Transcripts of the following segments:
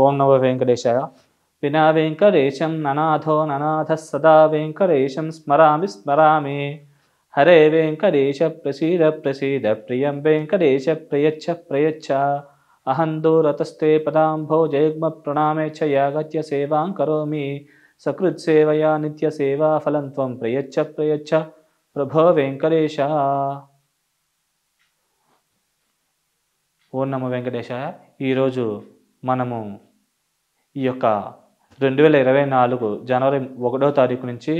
ఓం నమో వెంకటేశాయ. వినా వెంకటేశం ననాథో ననాథ సదా వెంకటేశం స్మరామి స్మరామి. హరే వెంకటేశ ప్రసీద ప్రసీద ప్రియం వెంకటేశ ప్రయచ్చ ప్రయచ్చ. అహం దూరతస్తే పదాంభోజయుగ్మ ప్రణామే చ యాగత్య సేవాం కరోమి. సకృత్సేవయా నిత్య సేవా ఫలం త్వం ప్రయచ్చ ప్రయచ్చ ప్రభో వెంకటేశ. ఓం నమో వెంకటేశాయ. ఈరోజు మనము ఈ యొక్క 2024 జనవరి 1వ తారీఖు నుంచి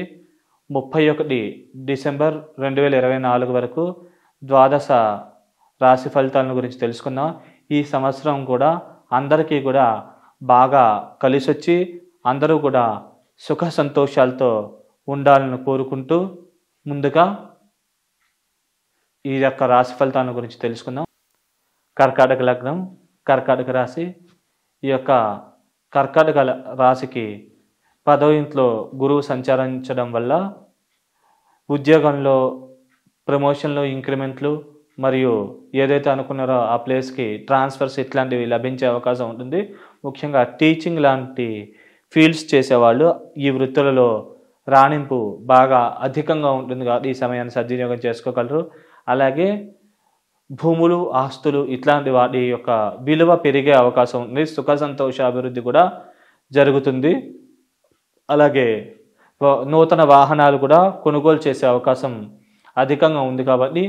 31 డిసెంబర్ 2024 వరకు ద్వాదశ రాశి ఫలితాలను గురించి తెలుసుకుందాం. ఈ సంవత్సరం కూడా అందరికీ కూడా బాగా కలిసొచ్చి అందరూ కూడా సుఖ సంతోషాలతో ఉండాలని కోరుకుంటూ ముందుగా ఈ యొక్క రాశి ఫలితాల గురించి తెలుసుకుందాం. కర్కాటక లగ్నం, కర్కాటక రాశి. ఈ యొక్క కర్కాటక రాశికి 10వ ఇంట్లో గురువు సంచరించడం వల్ల ఉద్యోగంలో ప్రమోషన్లు, ఇంక్రిమెంట్లు మరియు ఏదైతే అనుకున్నారో ఆ ప్లేస్కి ట్రాన్స్ఫర్స్ ఇట్లాంటివి లభించే అవకాశం ఉంటుంది. ముఖ్యంగా టీచింగ్ లాంటి ఫీల్డ్స్ చేసేవాళ్ళు ఈ వృత్తులలో రాణింపు బాగా అధికంగా ఉంటుంది కాబట్టి ఈ సమయాన్ని సద్వినియోగం చేసుకోగలరు. అలాగే భూములు, ఆస్తులు ఇట్లాంటి వాటి యొక్క విలువ పెరిగే అవకాశం ఉంది. సుఖ సంతోష అభివృద్ధి కూడా జరుగుతుంది. అలాగే నూతన వాహనాలు కూడా కొనుగోలు చేసే అవకాశం అధికంగా ఉంది కాబట్టి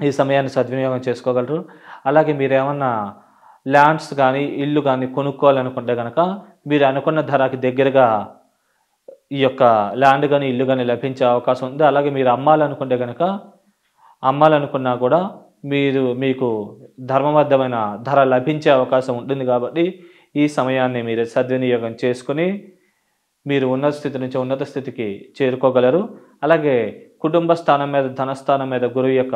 ఈ సమయాన్ని సద్వినియోగం చేసుకోగలరు. అలాగే మీరు ఏమన్నా ల్యాండ్స్ కానీ ఇల్లు కానీ కొనుక్కోవాలనుకుంటే కనుక మీరు అనుకున్న ధరకి దగ్గరగా ఈ యొక్క ల్యాండ్ కానీ ఇల్లు కానీ లభించే అవకాశం ఉంది. అలాగే మీరు అమ్మాలనుకుంటే కనుక అమ్మాలనుకున్నా కూడా మీకు ధర్మబద్ధమైన ధర లభించే అవకాశం ఉంటుంది కాబట్టి ఈ సమయాన్ని మీరు సద్వినియోగం చేసుకుని మీరు ఉన్నత స్థితి నుంచి ఉన్నత స్థితికి చేరుకోగలరు. అలాగే కుటుంబ స్థానం మీద, ధనస్థానం మీద గురువు యొక్క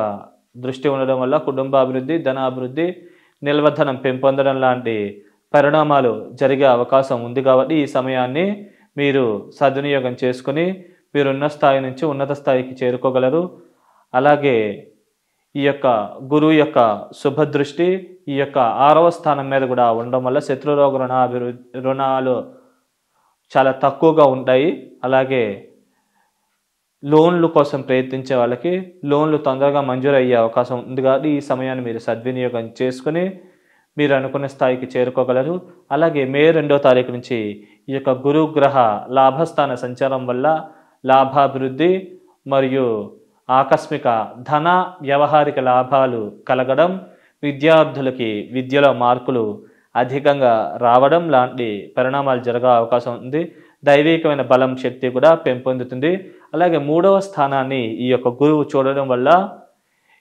దృష్టి ఉండడం వల్ల కుటుంబ అభివృద్ధి, ధన అభివృద్ధి, నిల్వధనం పెంపొందడం లాంటి పరిణామాలు జరిగే అవకాశం ఉంది కాబట్టి ఈ సమయాన్ని మీరు సద్వినియోగం చేసుకుని మీరున్న స్థాయి నుంచి ఉన్నత స్థాయికి చేరుకోగలరు. అలాగే ఈ యొక్క గురువు యొక్క శుభదృష్టి ఈ యొక్క 6వ స్థానం మీద కూడా ఉండడం వల్ల శత్రురోగ రుణాలు చాలా తక్కువగా ఉంటాయి. అలాగే లోన్లు కోసం ప్రయత్నించే వాళ్ళకి లోన్లు తొందరగా మంజూరు అయ్యే అవకాశం ఉంది కాబట్టి ఈ సమయాన్ని మీరు సద్వినియోగం చేసుకుని మీరు అనుకున్న స్థాయికి చేరుకోగలరు. అలాగే మే 2వ తారీఖు నుంచి ఈ యొక్క గురుగ్రహ లాభస్థాన సంచారం వల్ల లాభాభివృద్ధి మరియు ఆకస్మిక ధన వ్యవహారిక లాభాలు కలగడం, విద్యార్థులకి విద్యలో మార్కులు అధికంగా రావడం లాంటి పరిణామాలు జరగే అవకాశం ఉంది. దైవికమైన బలం, శక్తి కూడా పెంపొందుతుంది. అలాగే 3వ స్థానాన్ని ఈ యొక్క గురువు చూడడం వల్ల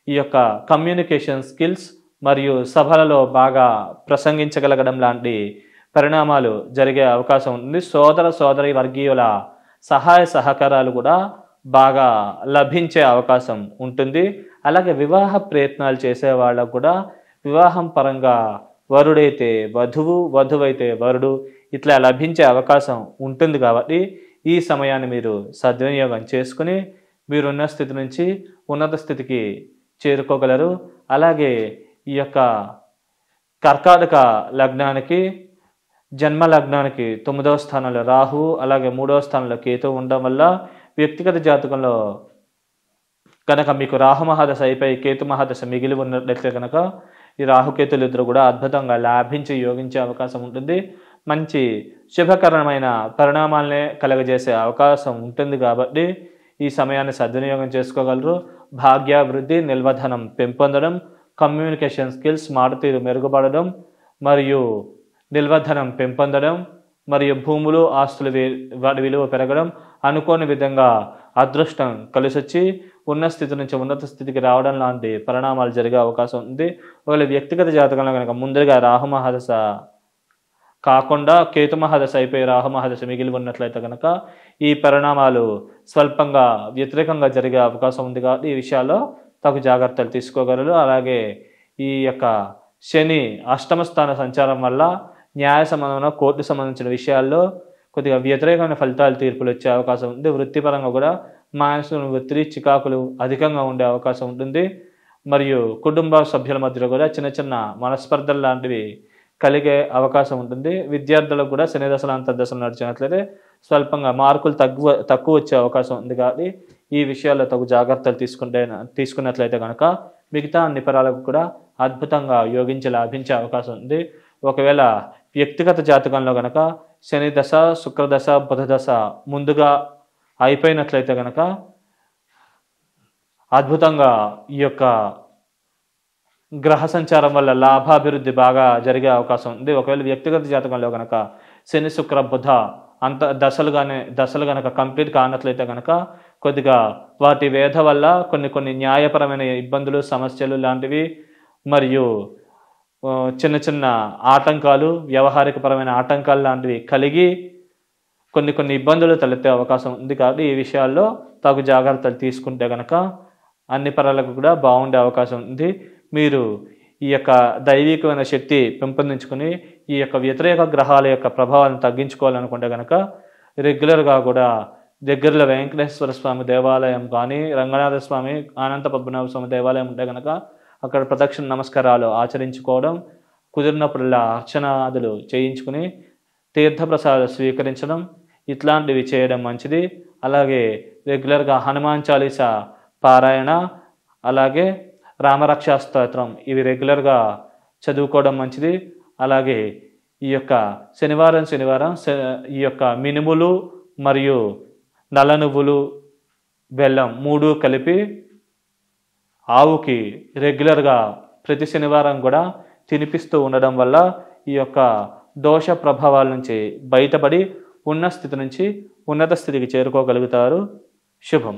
ఈ యొక్క కమ్యూనికేషన్ స్కిల్స్ మరియు సభలలో బాగా ప్రసంగించగలగడం లాంటి పరిణామాలు జరిగే అవకాశం ఉంది. సోదరి వర్గీయుల సహాయ సహకారాలు కూడా బాగా లభించే అవకాశం ఉంటుంది. అలాగే వివాహ ప్రయత్నాలు చేసే వాళ్ళకు కూడా వివాహం పరంగా వరుడైతే వధువు, వధువైతే వరుడు ఇట్లా లభించే అవకాశం ఉంటుంది కాబట్టి ఈ సమయాన్ని మీరు సద్వినియోగం చేసుకుని మీరున్న స్థితి నుంచి ఉన్నత స్థితికి చేరుకోగలరు. అలాగే ఈ యొక్క కర్కాటక లగ్నానికి, జన్మ లగ్నానికి 9వ స్థానంలో రాహువు, అలాగే 3వ స్థానంలో కేతువు ఉండడం వల్ల వ్యక్తిగత జాతకంలో కనుక మీకు రాహు మహాదశ అయిపోయి కేతు మహాదశ మిగిలి ఉన్నట్లయితే కనుక ఈ రాహుకేతులు ఇద్దరు కూడా అద్భుతంగా లాభించి యోగించే అవకాశం ఉంటుంది. మంచి శుభకరమైన పరిణామాలనే కలగజేసే అవకాశం ఉంటుంది కాబట్టి ఈ సమయాన్ని సద్వినియోగం చేసుకోగలరు. భాగ్యాభివృద్ధి, నిల్వధనం పెంపొందడం, కమ్యూనికేషన్ స్కిల్స్ మాటతీరు మెరుగుపడడం మరియు నిల్వధనం పెంపొందడం మరియు భూములు, ఆస్తులు వాటి విలువ పెరగడం, అనుకోని విధంగా అదృష్టం కలిసొచ్చి ఉన్న స్థితి నుంచి ఉన్నత స్థితికి రావడం లాంటి పరిణామాలు జరిగే అవకాశం ఉంది. ఒకవేళ వ్యక్తిగత జాతకంలో కనుక ముందుగా రాహు మహాదశ కాకుండా కేతు మహాదశ అయిపోయి రాహు మహాదశ మిగిలి ఉన్నట్లయితే కనుక ఈ పరిణామాలు స్వల్పంగా వ్యతిరేకంగా జరిగే అవకాశం ఉంది కాబట్టి ఈ విషయాల్లో తగు జాగ్రత్తలు తీసుకోగలరు. అలాగే ఈ యొక్క శని 8వ స్థాన సంచారం వల్ల న్యాయ సంబంధమైన కోర్టు సంబంధించిన విషయాల్లో కొద్దిగా వ్యతిరేకమైన ఫలితాలు, తీర్పులు వచ్చే అవకాశం ఉంది. వృత్తిపరంగా కూడా మానసిక ఒత్తిడి, చికాకులు అధికంగా ఉండే అవకాశం ఉంటుంది. మరియు కుటుంబ సభ్యుల మధ్యలో కూడా చిన్న చిన్న మనస్పర్ధలు లాంటివి కలిగే అవకాశం ఉంటుంది. విద్యార్థులకు కూడా శని దశలు అంతర్దశలు నడిచినట్లయితే స్వల్పంగా మార్కులు తక్కువ వచ్చే అవకాశం ఉంది. కాబట్టి ఈ విషయాల్లో తగు జాగ్రత్తలు తీసుకున్నట్లయితే కనుక మిగతా అన్ని పరాలకు కూడా అద్భుతంగా యోగించి లాభించే అవకాశం ఉంది. ఒకవేళ వ్యక్తిగత జాతకంలో కనుక శని దశ, శుక్రదశ, బుధ దశ ముందుగా అయిపోయినట్లయితే కనుక అద్భుతంగా ఈ యొక్క గ్రహ సంచారం వల్ల లాభాభివృద్ధి బాగా జరిగే అవకాశం ఉంది. ఒకవేళ వ్యక్తిగత జాతకంలో కనుక శని, శుక్ర, బుధ దశలు కనుక కంప్లీట్ కానట్లయితే కనుక కొద్దిగా వాటి వేధ వల్ల కొన్ని న్యాయపరమైన ఇబ్బందులు, సమస్యలు లాంటివి మరియు చిన్న చిన్న ఆటంకాలు, వ్యవహారికపరమైన ఆటంకాలు లాంటివి కలిగి కొన్ని ఇబ్బందులు తలెత్తే అవకాశం ఉంది. కాబట్టి ఈ విషయాల్లో తగు జాగ్రత్తలు తీసుకుంటే కనుక అన్ని పరాలకు కూడా బాగుండే అవకాశం ఉంది. మీరు ఈ యొక్క దైవికమైన శక్తి పెంపొందించుకుని ఈ యొక్క వ్యతిరేక గ్రహాల యొక్క ప్రభావాలను తగ్గించుకోవాలనుకుంటే కనుక రెగ్యులర్గా కూడా దగ్గరలో వెంకటేశ్వర స్వామి దేవాలయం కానీ, రంగనాథ స్వామి, అనంత పద్మనాభ స్వామి దేవాలయం ఉంటే కనుక అక్కడ ప్రదక్షిణ నమస్కారాలు ఆచరించుకోవడం, కుదిరినప్పుడల్లా అర్చనాదులు చేయించుకుని తీర్థప్రసాదాలు స్వీకరించడం ఇట్లాంటివి చేయడం మంచిది. అలాగే రెగ్యులర్గా హనుమాన్ చాలీసా పారాయణ, అలాగే రామరక్షా స్తోత్రం ఇవి రెగ్యులర్గా చదువుకోవడం మంచిది. అలాగే ఈ యొక్క శనివారం ఈ యొక్క మినుములు మరియు నల్ల నువ్వులు, బెల్లం 3 కలిపి ఆవుకి రెగ్యులర్గా ప్రతి శనివారం కూడా తినిపిస్తూ ఉండడం వల్ల ఈ యొక్క దోష ప్రభావాల నుంచి బయటపడి ఉన్న స్థితి నుంచి ఉన్నత స్థితికి చేరుకోగలుగుతారు. శుభం.